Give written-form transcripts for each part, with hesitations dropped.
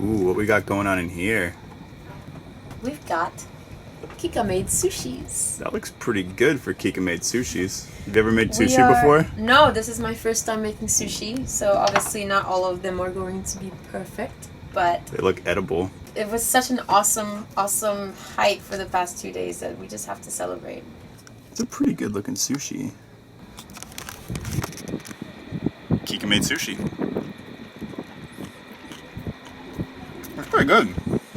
Ooh, what we got going on in here? We've got Kika made sushis. That looks pretty good for Kika made sushis. You've ever made sushi before? No, this is my first time making sushi, so obviously not all of them are going to be perfect, but they look edible. It was such an awesome hike for the past 2 days that we just have to celebrate. It's a pretty good looking sushi. Kika made sushi. That's pretty good.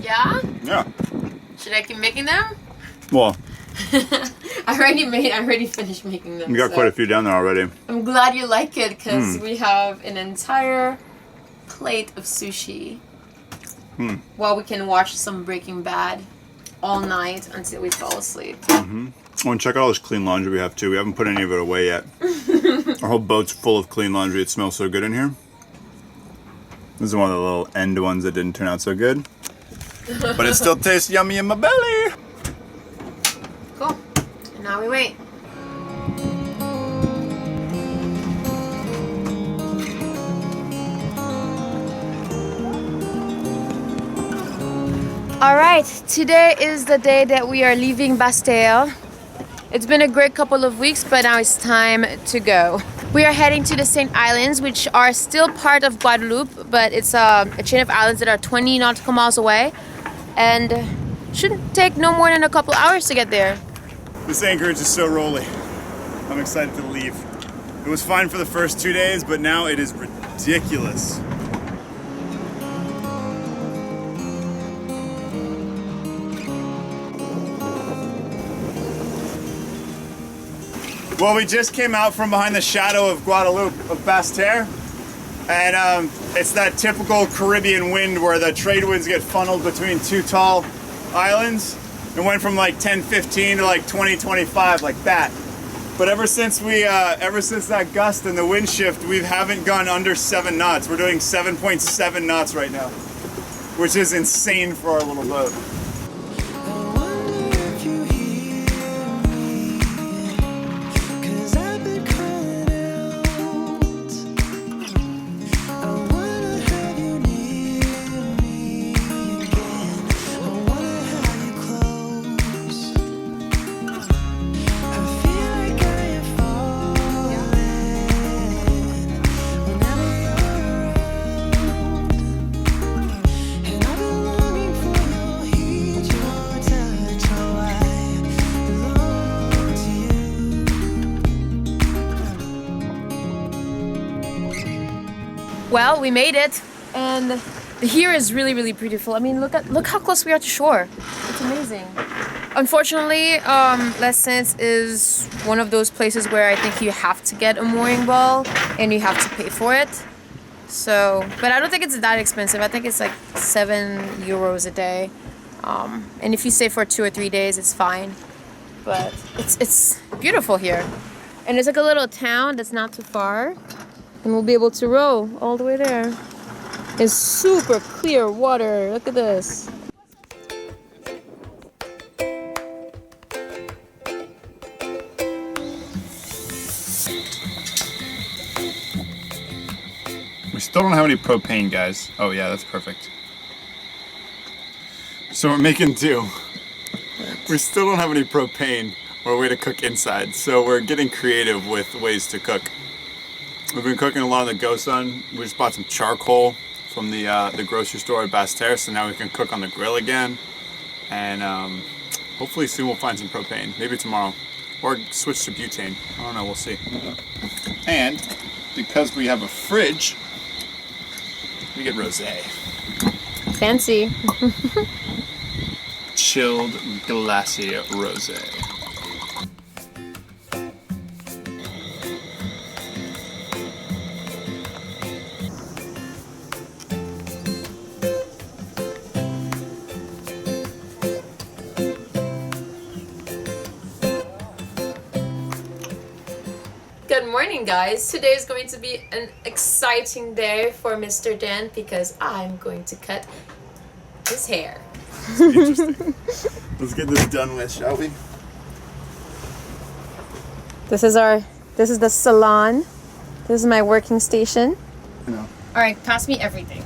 Yeah? Yeah. Should I keep making them? Well, I already finished making them. we got quite a few down there already. I'm glad you like it because we have an entire plate of sushi. While we can watch some Breaking Bad all night until we fall asleep. Oh, and check out all this clean laundry we have too. We haven't put any of it away yet. Our whole boat's full of clean laundry. It smells so good in here. This is one of the little end ones that didn't turn out so good. But it still tastes yummy in my belly. Cool. And now we wait. Alright, today is the day that we are leaving Bastille. It's been a great couple of weeks, but now it's time to go. We are heading to the St. Islands, which are still part of Guadeloupe, but it's a chain of islands that are 20 nautical miles away, and shouldn't take no more than a couple hours to get there. This anchorage is so rolly. I'm excited to leave. It was fine for the first 2 days, but now it is ridiculous. Well, we just came out from behind the shadow of Guadeloupe, of Bastille, and it's that typical Caribbean wind where the trade winds get funneled between two tall islands. It went from like 10-15 to like 20-25, like that. But ever since that gust and the wind shift, we haven't gone under 7 knots. We're doing 7.7 knots right now, which is insane for our little boat. Well, we made it, and here is really, really beautiful. I mean, look how close we are to shore. It's amazing. Unfortunately, Les Saints is one of those places where I think you have to get a mooring ball and you have to pay for it. So, but I don't think it's that expensive. I think it's like €7 a day. And if you stay for 2 or 3 days, it's fine. But it's beautiful here. And it's like a little town that's not too far. And we'll be able to row all the way there. It's super clear water. Look at this. We still don't have any propane, guys. Oh yeah, that's perfect. So we're making do. We still don't have any propane or a way to cook inside. So we're getting creative with ways to cook. We've been cooking a lot on the Go Sun. We just bought some charcoal from the grocery store at Bastille, so now we can cook on the grill again. And hopefully soon we'll find some propane. Maybe tomorrow. Or switch to butane. I don't know, we'll see. And because we have a fridge, we get rosé. Fancy. Chilled, glassy rosé. Good morning, guys. Today is going to be an exciting day for Mr. Dan because I'm going to cut his hair. Interesting. Let's get this done with, shall we? This is the salon. This is my working station. I know. All right, pass me everything.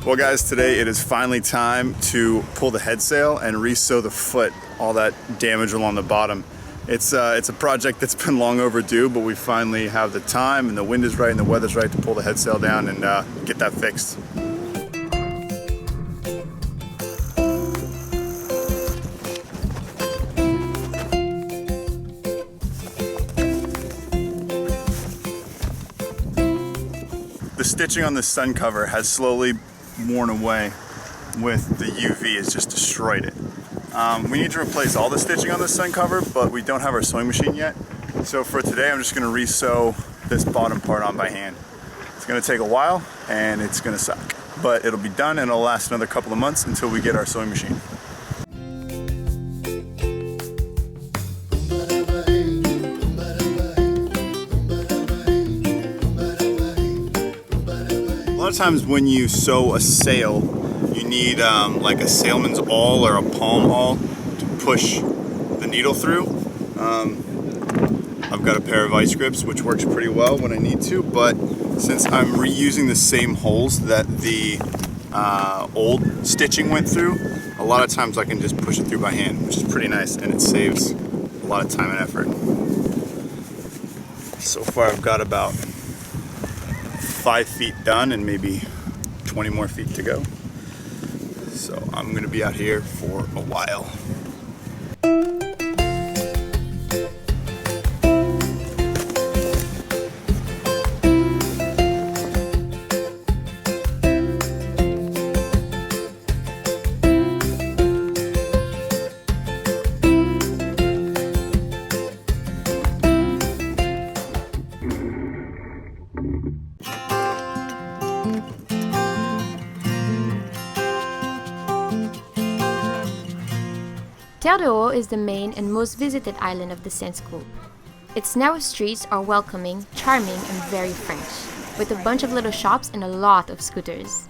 Well guys, today it is finally time to pull the head sail and re-sew the foot, all that damage along the bottom. It's a project that's been long overdue, but we finally have the time and the wind is right and the weather's right to pull the head sail down and get that fixed. The stitching on the sun cover has slowly worn away with the UV, it's just destroyed it. We need to replace all the stitching on the sun cover, but we don't have our sewing machine yet. So for today, I'm just gonna re-sew this bottom part on by hand. It's gonna take a while and it's gonna suck, but it'll be done and it'll last another couple of months until we get our sewing machine. A lot of times when you sew a sail, you need like a sailman's awl or a palm awl to push the needle through. I've got a pair of ice grips which works pretty well when I need to, but since I'm reusing the same holes that the old stitching went through, a lot of times I can just push it through by hand, which is pretty nice, and it saves a lot of time and effort. So far I've got about 5 feet done and maybe 20 more feet to go. So I'm gonna be out here for a while. Terre de Haut is the main and most visited island of the Saints Group. Its narrow streets are welcoming, charming, and very French, with a bunch of little shops and a lot of scooters.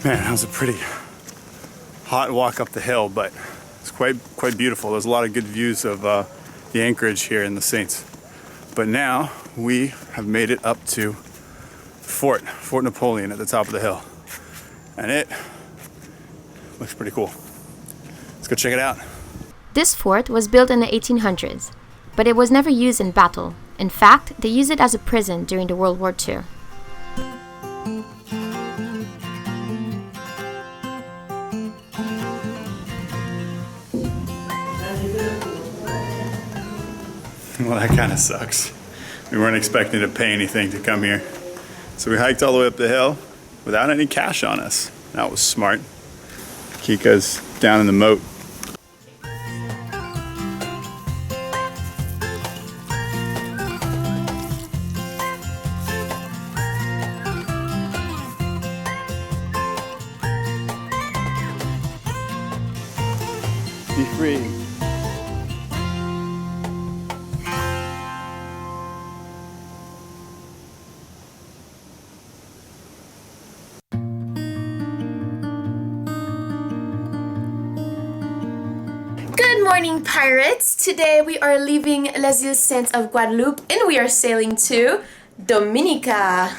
Man, that was a pretty hot walk up the hill, but it's quite beautiful. There's a lot of good views of the anchorage here in the Saints. But now we have made it up to Fort Napoleon at the top of the hill. And it looks pretty cool. Let's go check it out. This fort was built in the 1800s, but it was never used in battle. In fact, they used it as a prison during the World War II. Well, that kind of sucks. We weren't expecting to pay anything to come here. So we hiked all the way up the hill without any cash on us. That was smart. Kika's down in the moat. Be free. Good morning, pirates! Today we are leaving Les Îles Saintes of Guadeloupe and we are sailing to Dominica.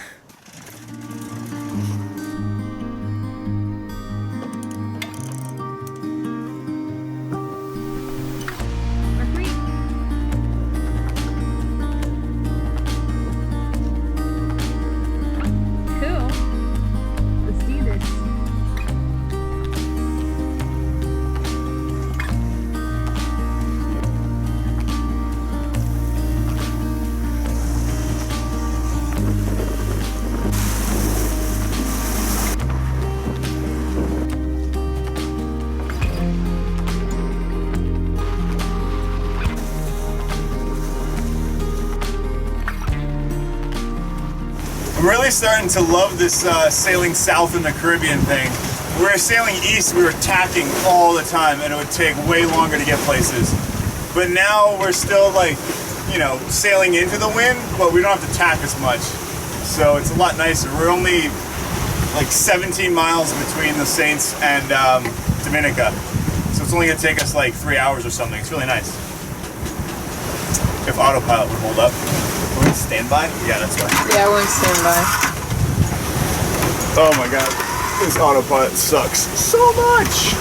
I'm really starting to love this sailing south in the Caribbean thing. We were sailing east, we were tacking all the time and it would take way longer to get places. but now we're still like, you know, sailing into the wind, but we don't have to tack as much. So it's a lot nicer. We're only like 17 miles between the Saints and Dominica. So it's only gonna take us like 3 hours or something. It's really nice. If autopilot would hold up. We're in standby? Yeah, that's right. Yeah, we're in standby. Oh my god. This autopilot sucks so much.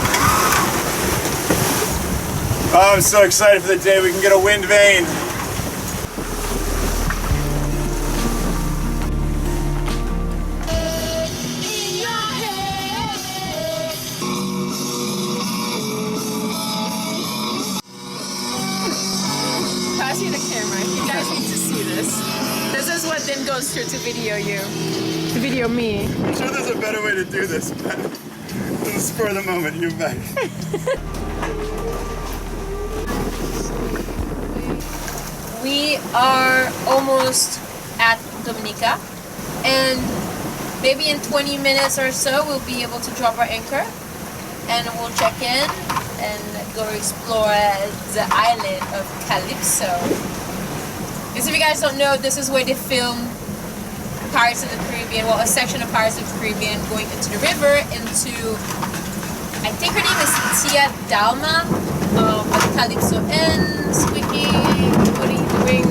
Oh, I'm so excited for the day we can get a wind vane. Pass me the camera. You guys need to see this. This is what then goes through to video you. To video me. I'm sure there's a better way to do this, but this is spur of the moment. You back. We are almost at Dominica, and maybe in 20 minutes or so we'll be able to drop our anchor and we'll check in and go explore the island of Calypso. Because if you guys don't know, this is where they film Pirates of the Caribbean, well, a section of Pirates of the Caribbean going into the river, into, I think her name is Tia Dalma, at Calypso Inn. Squeaky, what are you doing?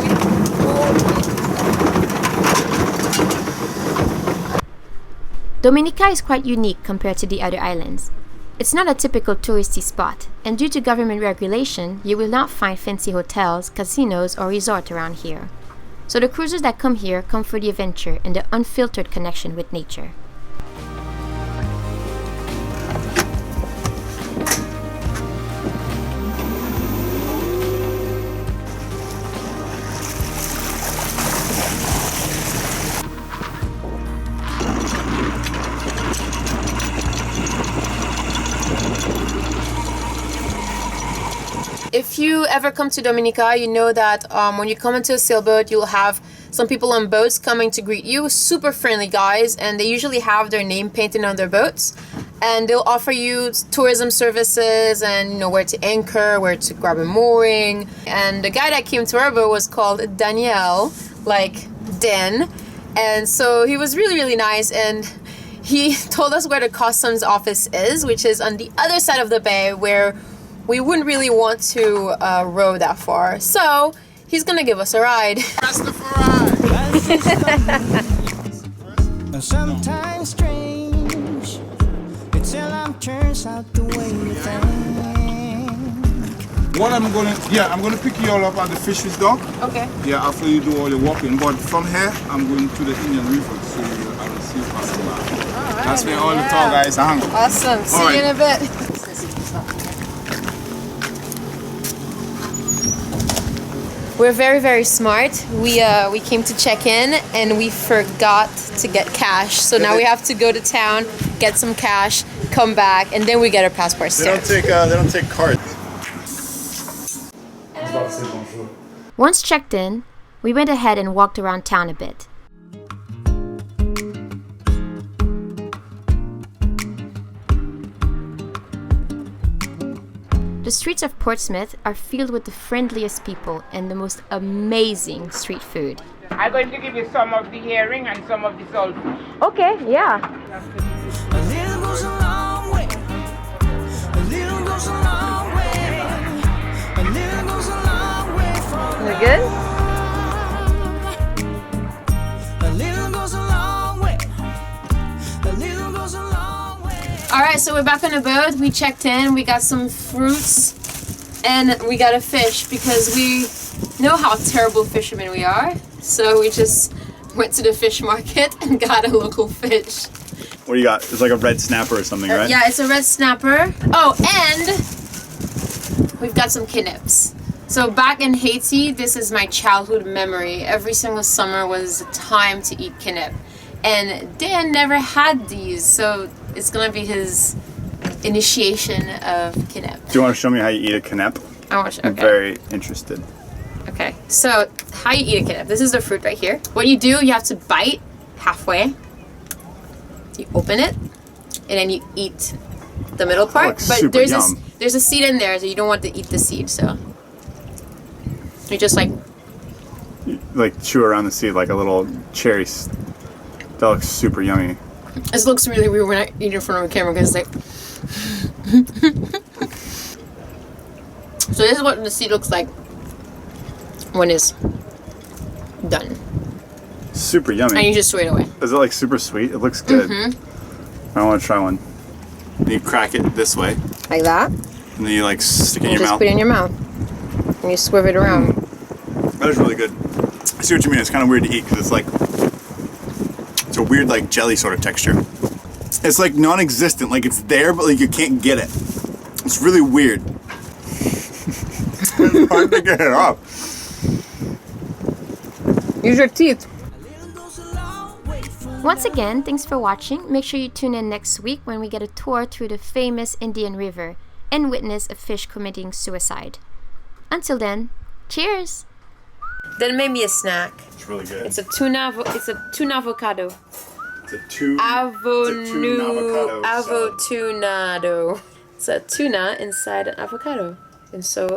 Dominica is quite unique compared to the other islands. It's not a typical touristy spot, and due to government regulation, you will not find fancy hotels, casinos, or resorts around here. So the cruisers that come here come for the adventure and the unfiltered connection with nature. If you ever come to Dominica, you know that when you come into a sailboat, you'll have some people on boats coming to greet you. Super friendly guys, and they usually have their name painted on their boats. And they'll offer you tourism services and, you know, where to anchor, where to grab a mooring. And the guy that came to our boat was called Daniel, like Dan. And so he was really, really nice, and he told us where the customs office is, which is on the other side of the bay, where we wouldn't really want to row that far. So he's gonna give us a ride. Sometimes strange, it's turns out the way you think. What I'm gonna pick you all up at the fisheries dock. Okay. Yeah, after you do all the walking. But from here, I'm going to the Indian River, so I will see you passing by. Alright, that's where all the tall guys hang. Awesome. See you in a bit. We're very, very smart. We came to check in and we forgot to get cash. So now we have to go to town, get some cash, come back, and then we get our passports stamped. They don't take cards. Once checked in, we went ahead and walked around town a bit. The streets of Portsmouth are filled with the friendliest people and the most amazing street food. I'm going to give you some of the herring and some of the saltfish. Okay, yeah. A little goes a long way. A little goes a long way. A little goes a long way from We good? a little goes a long way. A little goes a long way. Alright, so we're back on the boat. We checked in, we got some fruits, and we got a fish because we know how terrible fishermen we are. So we just went to the fish market and got a local fish. What do you got? It's like a red snapper or something, right? Yeah, it's a red snapper. Oh, and we've got some knips. So back in Haiti, this is my childhood memory. Every single summer was the time to eat knip. And Dan never had these, so it's gonna be his initiation of knip. Do you want to show me how you eat a knip? I want to. I'm very interested. Okay, so how you eat a knip. This is the fruit right here. What you do, you have to bite halfway. You open it, and then you eat the middle part. Looks super yum. There's a seed in there, so you don't want to eat the seed. So You just like, chew around the seed like a little cherry. That looks super yummy. this looks really weird when I eat in front of a camera because it's like. So this is what the seed looks like when it's done. Super yummy. And you just throw it away. Is it like super sweet? It looks good. I want to try one. And you crack it this way, Like that. and then you like stick it in You your just mouth. put it in your mouth. And you swerve it around. That is really good. I see what you mean. It's kind of weird to eat because it's like it's a weird like jelly sort of texture. It's like non-existent. Like it's there, but like you can't get it. It's really weird. It's hard to get it off. Use your teeth. Once again, thanks for watching. Make sure you tune in next week when we get a tour through the famous Indian River and witness a fish committing suicide. Until then, cheers! Then made me a snack. It's really good. It's a tuna avocado. It's a tuna Avotunado. It's a tuna inside an avocado. And so,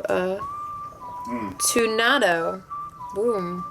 tunado. Boom.